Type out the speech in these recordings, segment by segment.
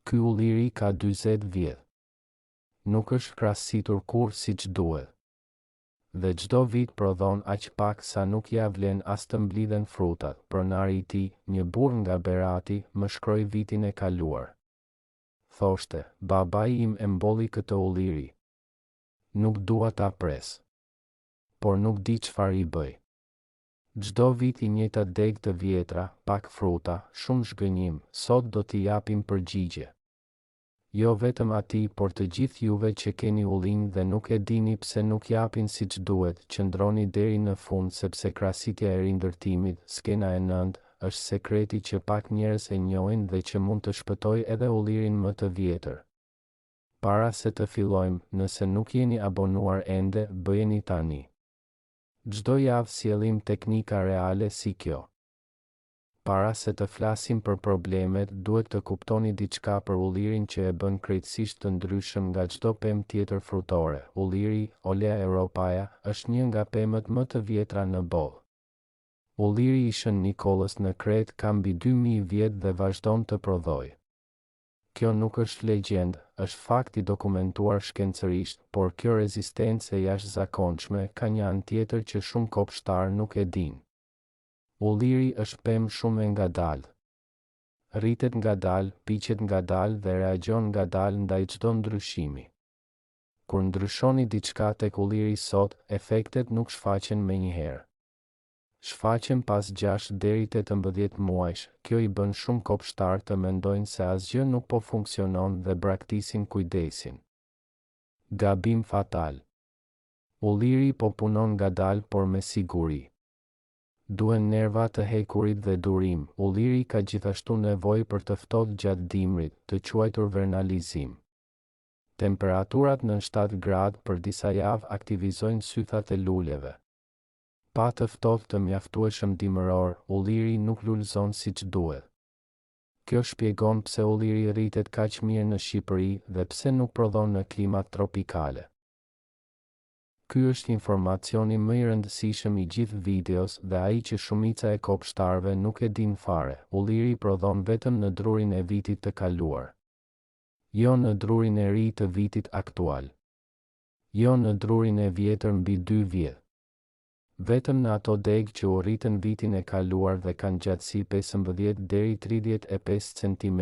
Ky ulliri ka 40 vjet. Nuk është krahasitur kur siç duhet. Dhe çdo vit prodhon aq pak sa nuk ja vlen as të mblidhen frutat. Pronari i tij, një burr nga Berati, më shkroi vitin e kaluar. Thoshte, babai im e mbolli këtë ulliri. Nuk dua ta pres. Por nuk di çfarë i bëj. Çdo vit i njëjta degë të vjetra, pak fruta, shumë zhgënjim, sot do t'i japim përgjigje. Jo vetëm atij, por të gjithë juve që keni ullin dhe nuk e dini pse nuk japin siç duhet, qëndroni deri në fund sepse krahasitja e rindërtimit, skena e 9, është sekreti që pak njerëz e njohin dhe që mund të shpëtojë edhe ullirin më të vjetër. Para se të fillojmë, nëse nuk jeni abonuar ende, bëjeni tani. Çdo javë sjellim teknika reale si kjo. Para se të flasim për problemet, duhet të kuptoni diçka për ullirin që e bën krejtësisht të ndryshëm nga çdo pemë tjetër frutore. Ulliri, Olea europaea, është një nga pemët më të vjetra në botë. Ulliri i Shën Nikolës në Kret ka mbi 2000 vjet dhe vazhdon të prodhojë. Kjo nuk është legjend, është fakt i dokumentuar shkencërisht, por kjo rezistencë e jashtëzakonshme ka një anë tjetër që shumë kopshtar nuk e dinë. Ulliri është pemë shumë e ngadalë. Rritet ngadalë, piqet ngadalë dhe reagjon ngadalë ndaj çdo ndryshimi. Kur ndryshoni diçka tek ulliri sot, efektet nuk shfaqen menjëherë. Shfaqen pas 6 deri 18 muajsh. Kjo i bën shumë kopshtar të mendojnë se asgjë nuk po funksionon dhe braktisin kujdesin. Gabim fatal. Ulliri po punon ngadalë por me siguri. Duhen nerva të hekurit dhe durim. Ulliri ka gjithashtu nevojë për të ftohtë gjatë dimrit, të quajtur vernalizim. Temperaturat në 7 gradë për disa javë aktivizojnë sythat e luleve. Pa të ftohtë të mjaftueshëm dimëror, ulliri nuk lulëzon siç duhet. Kjo shpjegon pse ulliri rritet kaq mirë në Shqipëri dhe pse nuk prodhon në klimat tropikale. Ky është informacioni më i rëndësishëm i gjithë videos dhe ai që shumica e kopshtarëve nuk e din fare. Ulliri prodhon vetëm në drurin e vitit të kaluar. Jo në drurin e ri të vitit aktual. Jo në drurin e vjetër mbi 2 vjet. Vetëm në ato degë që u rritën vitin e kaluar dhe kanë gjatësi 15 deri 35 cm.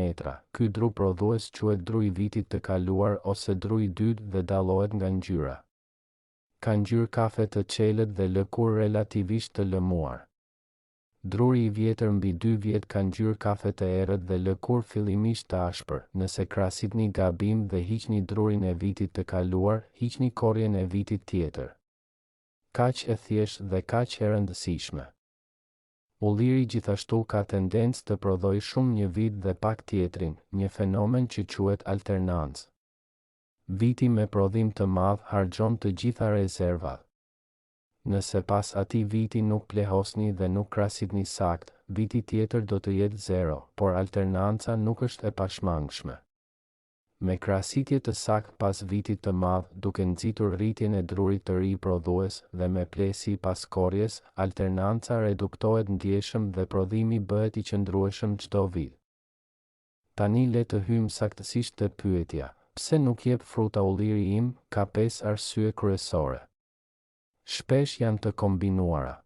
Ky dru prodhues quhet dru i vitit të kaluar ose dru i dytë dhe dallohet nga ngjyra. Ka ngjyrë kafe të qelët dhe lëkurë relativisht të lëmuar. Druri i vjetër mbi 2 vjet ka ngjyrë kafe të errët dhe lëkurë fillimisht të ashpër. Nëse krahasitni gabim dhe hiqni drurin e vitit të kaluar, hiqni korrjen e vitit tjetër. Kaq e thjeshtë dhe kaq e rëndësishme. Ulliri gjithashtu ka tendencë të prodhojë shumë një vit dhe pak tjetrin, një fenomen që quhet alternancë. Viti me prodhim të madh harxhon të gjitha rezervat. Nëse pas atij viti nuk plehosni dhe nuk krahasitni sakt, viti tjetër do të jetë 0, por alternanca nuk është e pashmangshme. Me krahasitje të saktë pas vitit të madh, duke nxitur rritjen e drurit të ri prodhues dhe me plesi pas korrjes, alternanca reduktohet ndjeshëm dhe prodhimi bëhet i qëndrueshëm çdo vit. Tani le të hyjmë saktësisht te pyetja: pse nuk jep fruta ulliri im? Ka 5 arsye kryesore. Shpesh janë të kombinuara.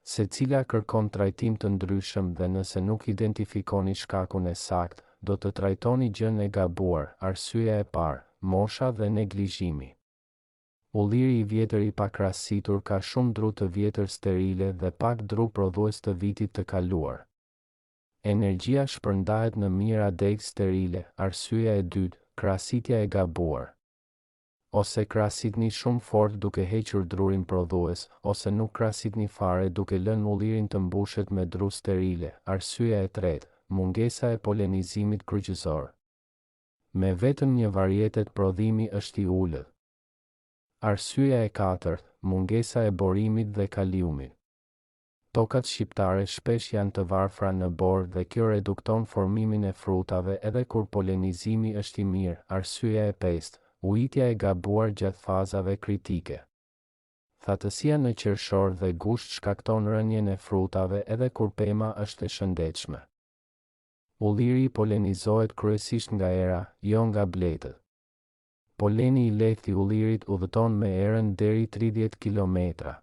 Secila kërkon trajtim të ndryshëm dhe nëse nuk identifikoni shkakun e saktë, do të trajtoni gjën e gabuar. Arsyeja e parë, mosha dhe neglizhimi. Ulliri i vjetër i pakrahasitur ka shumë dru të vjetër sterile dhe pak dru prodhues të vitit të kaluar. Energjia shpërndahet në mijëra degë sterile. Arsyeja e dytë, krahasitja e gabuar. Ose krahasitni shumë fort duke hequr drurin prodhues, ose nuk krahasitni fare duke lënë ullirin të mbushet me dru sterile. Arsyeja e tretë, mungesa e polenizimit kryqëzor. Me vetëm një varietet prodhimi është i ulët. Arsyeja e katërt, mungesa e borimit dhe kaliumit. Tokat shqiptare shpesh janë të varfra në borë dhe kjo redukton formimin e frutave edhe kur polenizimi është i mirë. Arsyeja e pestë, ujitja e gabuar gjatë fazave kritike. Thatësia në qershor dhe gusht shkakton rënjen e frutave edhe kur pema është e shëndetshme. Ulliri polenizohet kryesisht nga era, jo nga bletët. Poleni i lehtë i ullirit udhëton me erën deri 30 kilometra.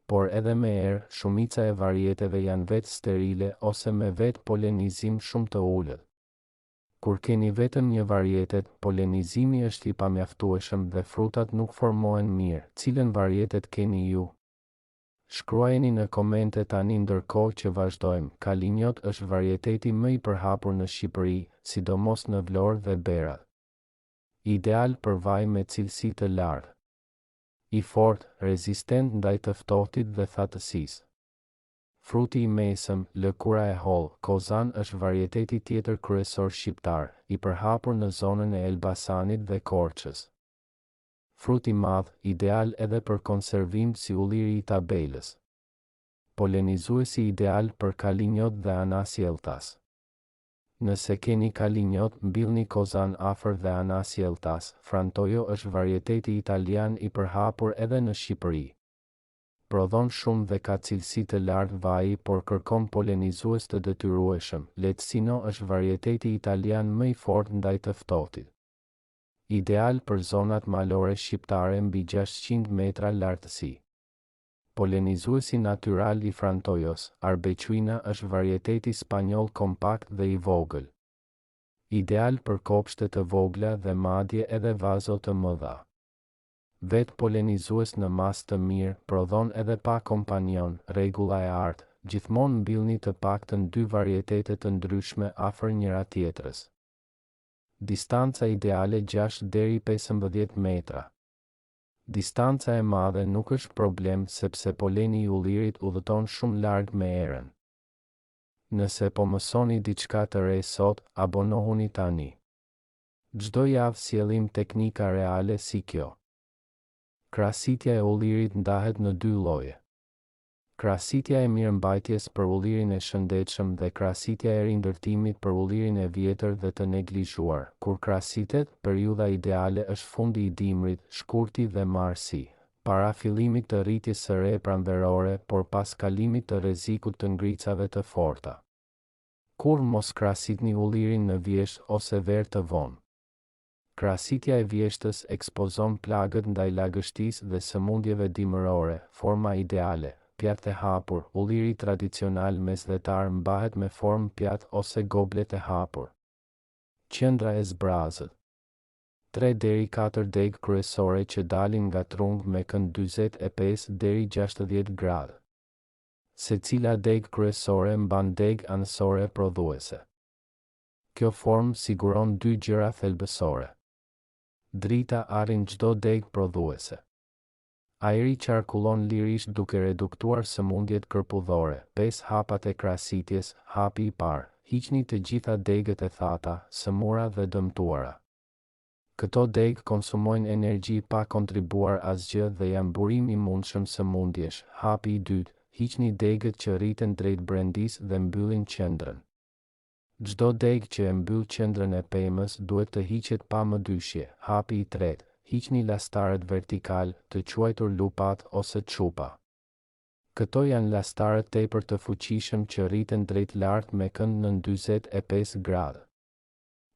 Por edhe me erë, shumica e varieteve janë vetë sterile ose me vetë polenizim shumë të ullët. Kur keni vetëm një varietet, polenizimi është i pamjaftueshëm dhe frutat nuk formohen mirë. Cilën varietet keni ju? Shkruajeni në komente tani ndërkohë që vazhdojmë. Kalinjot është varieteti më i përhapur në Shqipëri, sidomos në Vlorë dhe Berat. Ideal për vaj me cilësi të lartë. I fortë, rezistent ndaj të ftohtit dhe thatësisë. Fruti i mesëm, lëkura e hollë, Kozan është varieteti tjetër kryesor shqiptar, i përhapur në zonën e Elbasanit dhe Korçës. Frut i madh, ideal edhe për konservim si ulliri i tabelës. Polenizuesi ideal për kalinjot dhe anasjeltas. Nëse keni kalinjot, mbilni Kozan afër dhe anasjeltas. Frantojo është varieteti italian i përhapur edhe në Shqipëri. Prodhon shumë dhe ka cilësi të lartë vaji, por kërkon polenizues të detyrueshëm. Letsino është varieteti italian më i fortë ndaj të ftohtit. Ideal për zonat malore shqiptare mbi 600 metra lartësi. Polenizuesi natyral i Frantojos, Arbequina është varieteti spanjoll kompakt dhe i vogël. Ideal për kopshte të vogla dhe madje edhe vazo të mëdha. Vetë polenizues në mas të mirë, prodhon edhe pa kompanion, rregulla e artë, gjithmonë mbilni të paktën 2 varietete të ndryshme afër njëra tjetrës. Distanca ideale 6 deri 15 metra. Distanca e madhe nuk është problem sepse poleni i ullirit udhëton shumë larg me erën. Nëse po mësoni diçka të re sot, abonohuni tani. Çdo javë sjellim teknika reale si kjo. Krahasitja e ullirit ndahet në 2 lloje. Krahasitja e mirëmbajtjes për ullirin e shëndetshëm dhe krahasitja e rindërtimit për ullirin e vjetër dhe të neglizhuar. Kur krahasitet, periudha ideale është fundi i dimrit, shkurti dhe marsi, para fillimit të rritjes së re pranverore, por pas kalimit të rrezikut të ngricave të forta. Kur mos krahasitni ullirin në vjesht ose ver të vonë. Krahasitja e vjeshtës ekspozon plagët ndaj lagështisë dhe sëmundjeve dimërore. Forma ideale. Pjatë e hapur, ulliri tradicional mesdhetar mbahet me formë pjatë ose goblet e hapur. Qendra e zbrazët. 3 deri 4 degë kryesore që dalin nga trung me kënd 45 deri 60 gradë. Secila degë kryesore mban degë anësore prodhuese. Kjo formë siguron 2 gjëra thelbësore. Drita arrin çdo degë prodhuese. Ajri qarkullon lirisht duke reduktuar sëmundjet kërpudhore. 5 hapat e krahasitjes. Hapi i parë. Hiqni të gjitha degët e thata, sëmura dhe dëmtuara. Këto degë konsumojnë energji pa kontribuar asgjë dhe janë burim i mundshëm sëmundjesh. Hapi i dytë. Hiqni degët që rriten drejt brendis dhe mbyllin qendrën. Çdo degë që e mbyll qendrën e pemës duhet të hiqet pa mëdyshje. Hapi i tretë. Hiqni lastarët vertikal, të quajtur lupat ose çupa. Këto janë lastarët tepër të fuqishëm që rriten drejt lart me kënd në 45 gradë.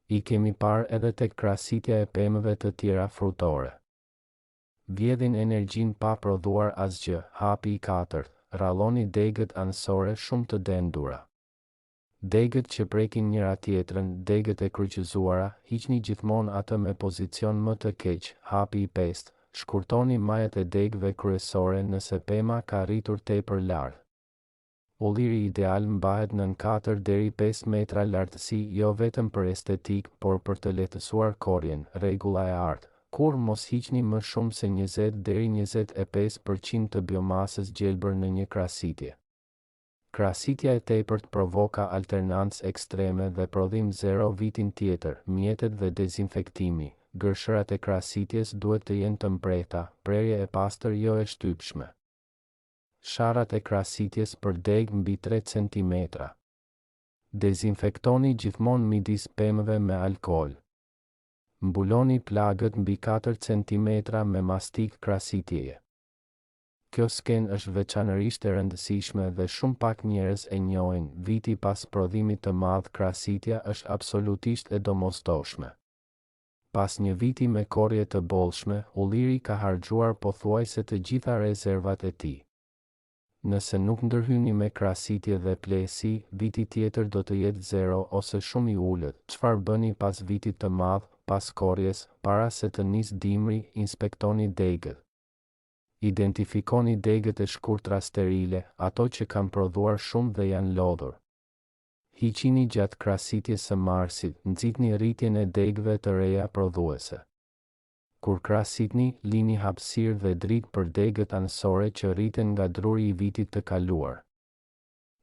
I kemi parë edhe tek krahasitja e pemëve të tjera frutore. Vjedhin energjin pa prodhuar asgjë. Hapi i katërt. Ralloni degët anësore shumë të dendura. Degët që prekin njëra tjetrën, degët e kryqëzuara, hiqni gjithmonë atë me pozicion më të keq. Hapi i pestë. Shkurtoni majat e degëve kryesore nëse pema ka rritur tepër lart. Ulliri ideal mbahet nën 4 deri 5 metra lartësi, jo vetëm për estetik, por për të lehtësuar korjen. Rregulla e artë. Kur mos hiqni më shumë se 20 deri 25% të biomasës gjelbër në një krahasitje. Krahasitja e tepërt provoka alternancë ekstreme dhe prodhim zero vitin tjetër. Mjetet dhe dezinfektimi. Gërshërat e krahasitjes duhet të jenë të mprehta, prerje e pastër jo e shtypshme. Sharrat e krahasitjes për degë mbi 3 cm. Dezinfektoni gjithmonë midis pemëve me alkool. Mbuloni plagët mbi 4 cm me mastik krahasitjeje. Kjo skenë është veçanërisht e rëndësishme dhe shumë pak njerëz e njohin. Viti pas prodhimit të madh, krahasitja është absolutisht e domosdoshme. Pas një viti me korje të bollshme, Ulliri ka harxhuar pothuajse të gjitha rezervat e tij. Nëse nuk ndërhyni me krahasitje dhe plesi, viti tjetër do të jetë zero ose shumë i ulët. Çfarë bëni pas vitit të madh, pas korjes, para se të nisë dimri? Inspektoni degët. Identifikoni degët e shkurtra sterile, ato që kanë prodhuar shumë dhe janë lodhur. Hiqini gjatë krahasitjes së marsit, nxitni rritjen e degëve të reja prodhuese. Kur krahasitni, lini hapësirë dhe dritë për degët anësore që rriten nga druri i vitit të kaluar.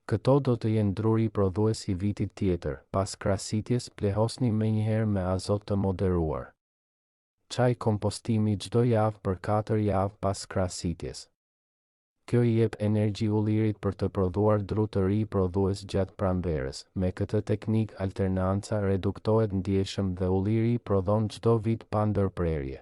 Këto do të jenë druri prodhues i vitit tjetër. Pas krahasitjes, plehosni menjëherë me azot të moderuar. Çaj kompostimi çdo javë për 4 javë pas krahasitjes. Kjo i jep energji ullirit për të prodhuar dru të ri prodhues gjatë pranverës. Me këtë teknik, alternanca reduktohet ndjeshëm dhe ulliri prodhon çdo vit pa ndërprerje.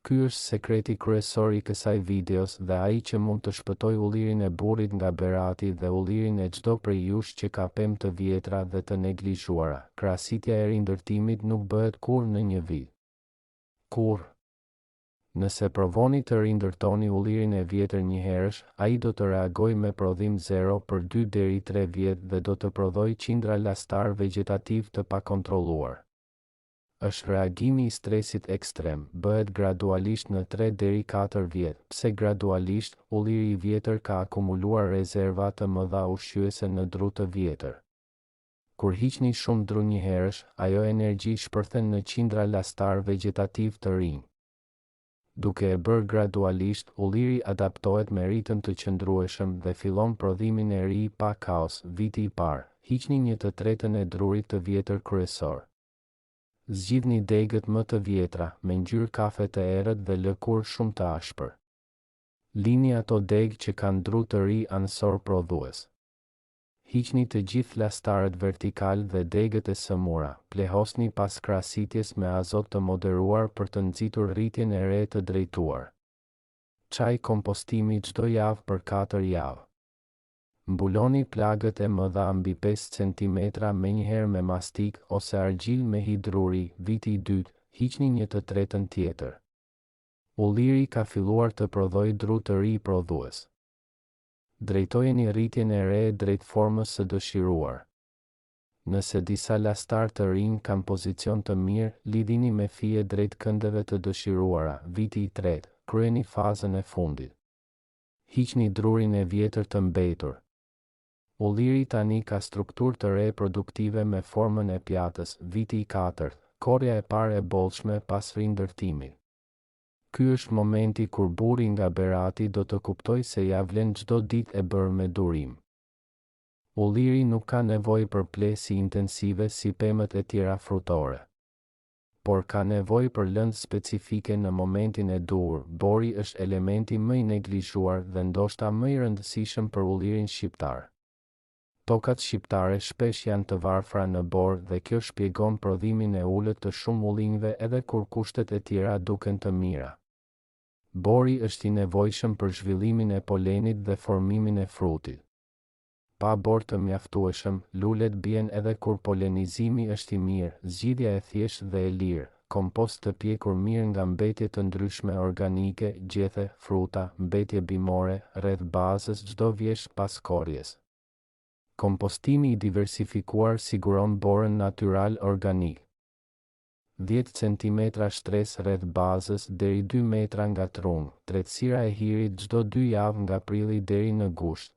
Ky është sekreti kryesor i kësaj videos dhe ai që mund të shpëtoj ullirin e burrit nga berati dhe ullirin e çdo prej jush që ka pemë të vjetra dhe të neglizhuara. Krahasitja e rindërtimit nuk bëhet kurrë në një vit. Kurrë. Nëse provoni të rindërtoni ullirin e vjetër një herësh, ai do të reagojë me prodhim zero për 2 deri 3 vjet dhe do të prodhojë qindra lastar vegetativ të pakontrolluar. Është reagimi i stresit ekstrem, bëhet gradualisht në 3 deri 4 vjet. Pse gradualisht? Ulliri i vjetër ka akumuluar rezerva të mëdha ushqyese në dru të vjetër. Kur hiqni shumë dru një herësh, ajo energji shpërthen në qindra lastar vegetativ të rinj. Duke e bërë gradualisht, ulliri adaptohet me ritëm të qëndrueshëm dhe fillon prodhimin e ri pa kaos. Viti i parë, hiqni 1/3 e drurit të vjetër kryesor. Zgjidhni degët më të vjetra, me ngjyrë kafe të errët dhe lëkurë shumë të ashpër. Lini ato degë që kanë dru të ri anësor prodhues. Hiqni të gjithë lastarët vertikal dhe degët e sëmura. Plehosni pas krahasitjes me azot të moderuar për të nxitur rritjen e re të drejtuar. Çaj kompostimi çdo javë për 4 javë. Mbuloni plagët e mëdha mbi 5 cm menjëherë me mastik ose argjil me hidruri. Viti i dytë, hiqni 1/3 tjetër. Ulliri ka filluar të prodhojë dru të ri prodhues. Drejtojeni rritjen e re drejt formës së dëshiruar. Nëse disa lastar të rinj kanë pozicion të mirë, lidhini me fije drejt këndeve të dëshiruara. Viti i tretë, kryeni fazën e fundit. Hiqni drurin e vjetër të mbetur. Ulliri tani ka strukturë të re produktive me formën e pjatës. Viti i katërt, korja e parë e bollshme pas rindërtimit. Ky është momenti kur burri nga berati do të kuptojë se ja vlen çdo ditë e bërë me durim. Ulliri nuk ka nevojë për plesi intensive si pemët e tjera frutore, por ka nevojë për lëndë specifike në momentin e duhur. Bori është elementi më i neglizhuar dhe ndoshta më i rëndësishëm për ullirin shqiptar. Tokat shqiptare shpesh janë të varfra në bor dhe kjo shpjegon prodhimin e ulët të shumë ullinjve edhe kur kushtet e tjera duken të mira. Bori është i nevojshëm për zhvillimin e polenit dhe formimin e frutit. Pa bor të mjaftueshëm, lulet bien edhe kur polenizimi është i mirë. Zgjidhja e thjeshtë dhe e lirë. Kompost të pjekur mirë nga mbetje të ndryshme organike, gjethe, fruta, mbetje bimore, rreth bazës çdo vjesh pas korjes. Kompostimi i diversifikuar siguron borën natyral organik. 10 cm shtres rreth bazës deri 2 metra nga trungu. Tretësira e hirit çdo 2 javë nga prilli deri në gusht.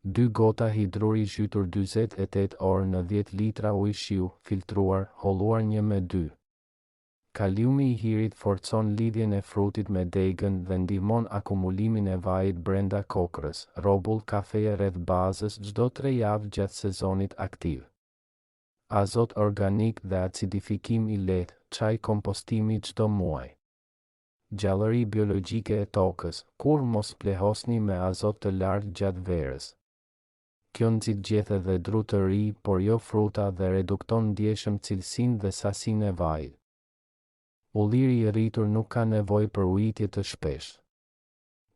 2 gota hidruri zhytur 48 orë në 10 litra ujë shiu, filtruar, holluar 1:2. Kaliumi i hirit forcon lidhjen e frutit me degën dhe ndihmon akumulimin e vajit brenda kokrës. Rrobull kafeje rreth bazës çdo 3 javë gjatë sezonit aktiv. Azot organik dhe acidifikim i lehtë, çaj kompostimi çdo muaj. Gjallëri biologjike e tokës, kur mos plehosni me azot të lartë gjatë verës. Kjo nxit gjethe dhe dru të ri, por jo fruta dhe redukton ndjeshëm cilësinë dhe sasinë e vajit. Ulliri i rritur nuk ka nevojë për ujitje të shpesh.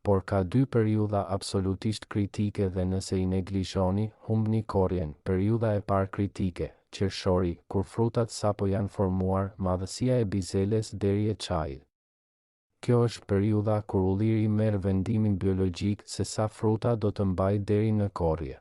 por ka dy periudha absolutisht kritike dhe nëse i neglizhoni, humbni korrjen. Periudha e parë kritike, qershori, kur frutat sapo janë formuar, madhësia e bizeles deri e çajit. Kjo është periudha kur ulliri merr vendimin biologjik se sa fruta do të mbajë deri në korrje.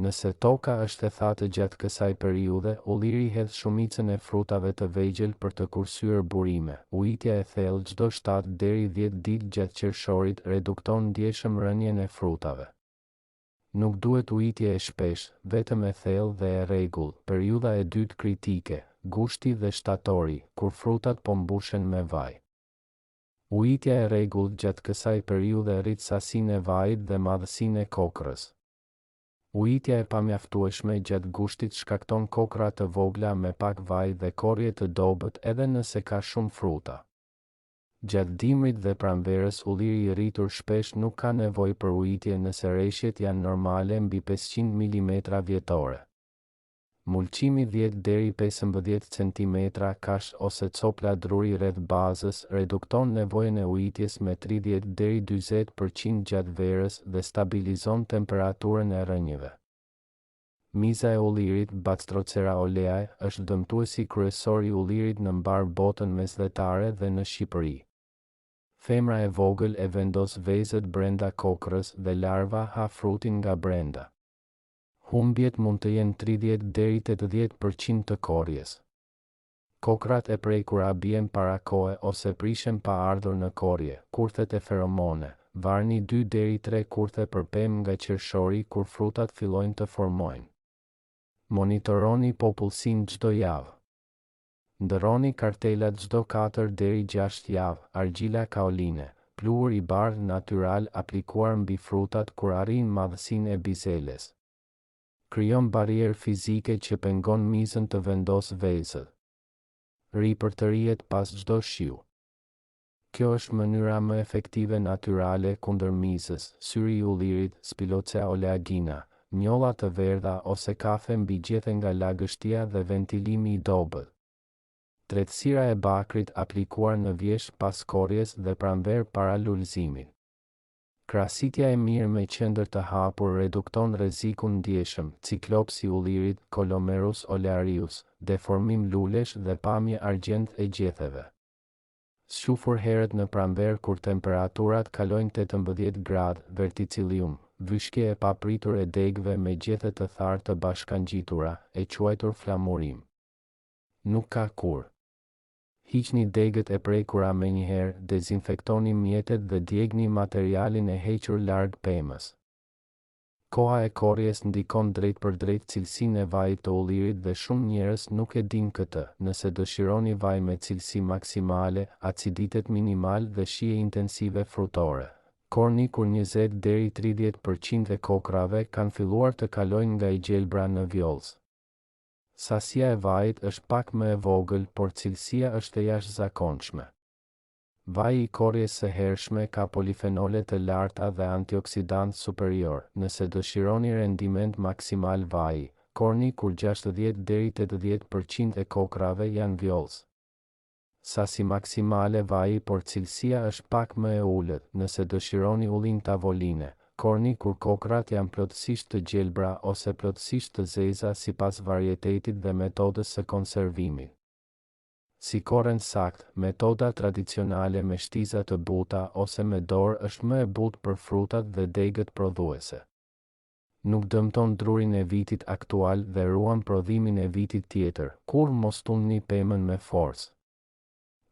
Nëse toka është e thatë gjatë kësaj periudhe, ulliri hedh shumicën e frutave të vegjël për të kursyer burime. Ujitja e thellë çdo 7 deri 10 ditë gjatë qershorit redukton ndjeshëm rënien e frutave. Nuk duhet ujitje e shpesh, vetëm e thellë dhe e rregull. Periudha e dytë kritike, gushti dhe shtatori, kur frutat po mbushen me vaj. Ujitja e rregullt gjatë kësaj periudhe rrit sasinë e vajit dhe madhësinë e kokrës. Ujitja e pamjaftueshme gjatë gushtit shkakton kokra të vogla me pak vaj dhe korrje të dobët edhe nëse ka shumë fruta. Gjatë dimrit dhe pranverës ulliri i rritur shpesh nuk ka nevojë për ujitje nëse rreshjet janë normale mbi 500 mm vjetore. Mulçimi 10 deri 15 cm kash ose copla druri rreth bazës redukton nevojën e ujitjes me 30 deri 40% gjatë verës dhe stabilizon temperaturën e rrënjëve. Miza e ullirit Bactrocera oleae është dëmtuesi kryesor i ullirit në mbar botën mesdhetare dhe në Shqipëri. Femra e vogël e vendos vezët brenda kokrës dhe larva ha frutin nga brenda. Humbjet mund të jenë 30 deri 80% të korrjes. Kokrat e prekura bien para kohe ose prishen pa ardhur në korrje. Kurthet e feromone. Varni 2 deri 3 kurthe për pemë nga qershori kur frutat fillojnë të formojnë. Monitoroni popullsinë çdo javë. Ndërroni kartelat çdo 4 deri 6 javë. Argjila kaoline, pluhur i bardhë natyral aplikuar mbi frutat kur arrin madhësinë e bizeles. Krijon barierë fizike që pengon mizën të vendos vezët. Ripërtërihet pas çdo shiu. Kjo është mënyra më efektive natyrale kundër mizës, syri i ullirit, Spilocea oleagina, njolla të verdha ose kafe mbi gjethe nga lagështia dhe ventilimi i dobët. Tretësira e bakrit aplikuar në vjesht pas korrjes dhe pranverë para lulëzimit. Krasitja e mirë me qendër të hapur redukton rrezikun ndjeshëm, ciklops i ullirit, Colomerus olearius, deformim lulesh dhe pamje argjend e gjetheve. Shufur herët në pranverë kur temperaturat kalojnë 18 gradë, verticillium, vyshkje e papritur e degëve me gjethe të tharë të bashkangjitura, e quajtur flamurim. Nuk ka kur. Hiqni degët e prekura menjëherë, dezinfektoni mjetet dhe djegni materialin e hequr larg pemës. Koha e korrjes ndikon drejt për drejt cilësinë e vajit të ullirit dhe shumë njerëz nuk e dinë këtë. Nëse dëshironi vaj me cilësi maksimale, aciditet minimal dhe shije intensive frutore. Korni kur 20 deri 30% e kokrave kanë filluar të kalojnë nga i gjelbra në vjollës. Sasia e vajit është pak më e vogël, por cilësia është e jashtëzakonshme. Vaji i korrjes së hershme ka polifenole të larta dhe antioksidantë superior. Nëse dëshironi rendiment maksimal vaji, korni kur 60 deri 80% e kokrave janë vjollës. Sasi maksimale vaji, por cilësia është pak më e ulët. Nëse dëshironi ullim tavoline, korni kur kokrat janë plotësisht të gjelbra ose plotësisht të zeza sipas varietetit dhe metodës së konservimit. Si korren sakt, metoda tradicionale me shtiza të buta ose me dorë është më e butë për frutat dhe degët prodhuese. Nuk dëmton drurin e vitit aktual dhe ruan prodhimin e vitit tjetër, kur mos tundni pemën me forcë.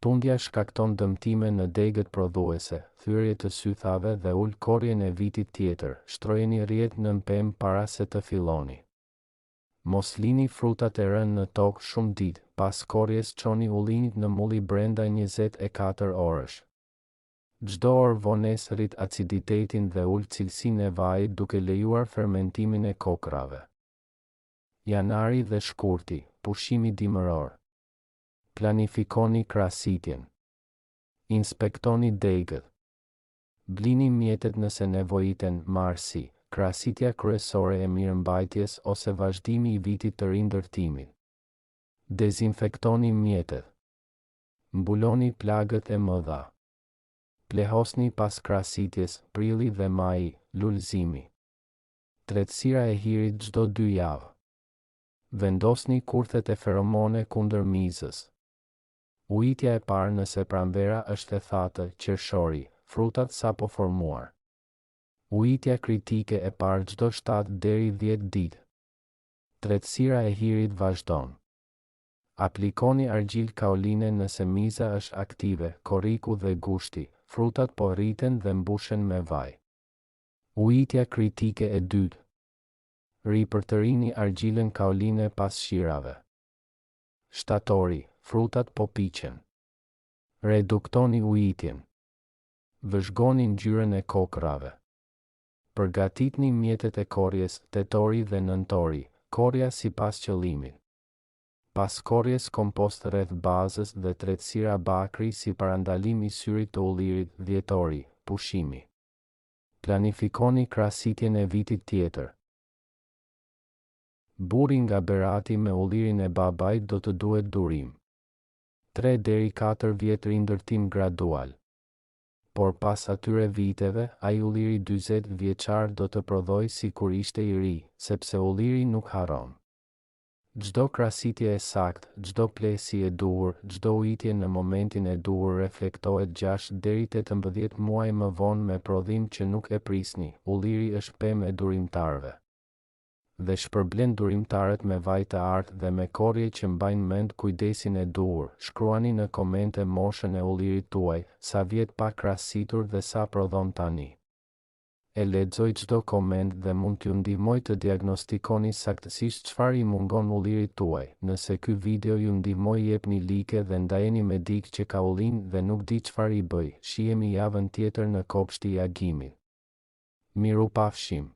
Tundja shkakton dëmtime në degët prodhuese, thyrje të sythave dhe ul korrjen e vitit tjetër. Shtrojeni rrjet nën pemë para se të filloni. Mos lini frutat e rënë në tokë shumë ditë, pas korrjes çoni ullinit në mulli brenda 24 orësh. Çdo orë vonesë rrit aciditetin dhe ul cilësinë e vajit duke lejuar fermentimin e kokrave. Janari dhe shkurti, pushimi dimëror. Planifikoni krasitjen. Inspektoni degët. Blini mjetet nëse nevojiten. Marsi, krasitja kryesore e mirëmbajtjes ose vazhdimi i vitit të rindërtimit. Dezinfektoni mjetet. Mbuloni plagët e mëdha. Plehosni pas krahasitjes, prilli dhe maji, lulëzimi. Tretësira e hirit çdo 2 javë. Vendosni kurthet e feromone kundër mizës. Ujitja e parë nëse pranvera është e thatë, qershori, frutat sapo formuar. Ujitja kritike e parë çdo 7 deri 10 ditë. Tretësira e hirit vazhdon. Aplikoni argjil kaoline nëse miza është aktive, korriku dhe gushti, frutat po rriten dhe mbushen me vaj. Ujitja kritike e dytë. Ripërtërini argjilën kaoline pas shirave. Shtatori, frutat po piqen. Reduktoni ujitjen. Vëzhgoni ngjyrën e kokrave. Përgatitni mjetet e korrjes, tetori dhe nëntori, korrja sipas qëllimit. Pas korrjes kompost rreth bazës dhe tretësira bakri si parandalim i syrit të ullirit, dhjetori, pushimi. Planifikoni krahasitjen e vitit tjetër. Burri nga Berati me ullirin e babait do të duhet durim. 3 deri 4 vjet rindërtim gradual. Por pas atyre viteve, ai ulliri 40 vjeçar do të prodhoj si kur ishte i ri, sepse ulliri nuk harron. Çdo krahasitje e saktë, çdo plesi e duhur, çdo ujitje në momentin e duhur reflektohet 6 deri 18 muaj më vonë me prodhim që nuk e prisni. Ulliri është pemë e durimtarëve. Dhe shpërblen durimtarët me vaj të artë dhe me korrje që mbajnë mend kujdesin e duhur. Shkruani në komente moshën e ullirit tuaj, sa vjet pa krahasitur dhe sa prodhon tani. E lexoj çdo koment dhe mund t'ju ndihmoj të diagnostikoni saktësisht çfarë i mungon ullirit tuaj. Nëse ky video ju ndihmoi, jepni like dhe ndajeni me dikë që ka ullin dhe nuk di çfarë i bëj. Shihemi javën tjetër në kopshti i agimit. Mirupafshim.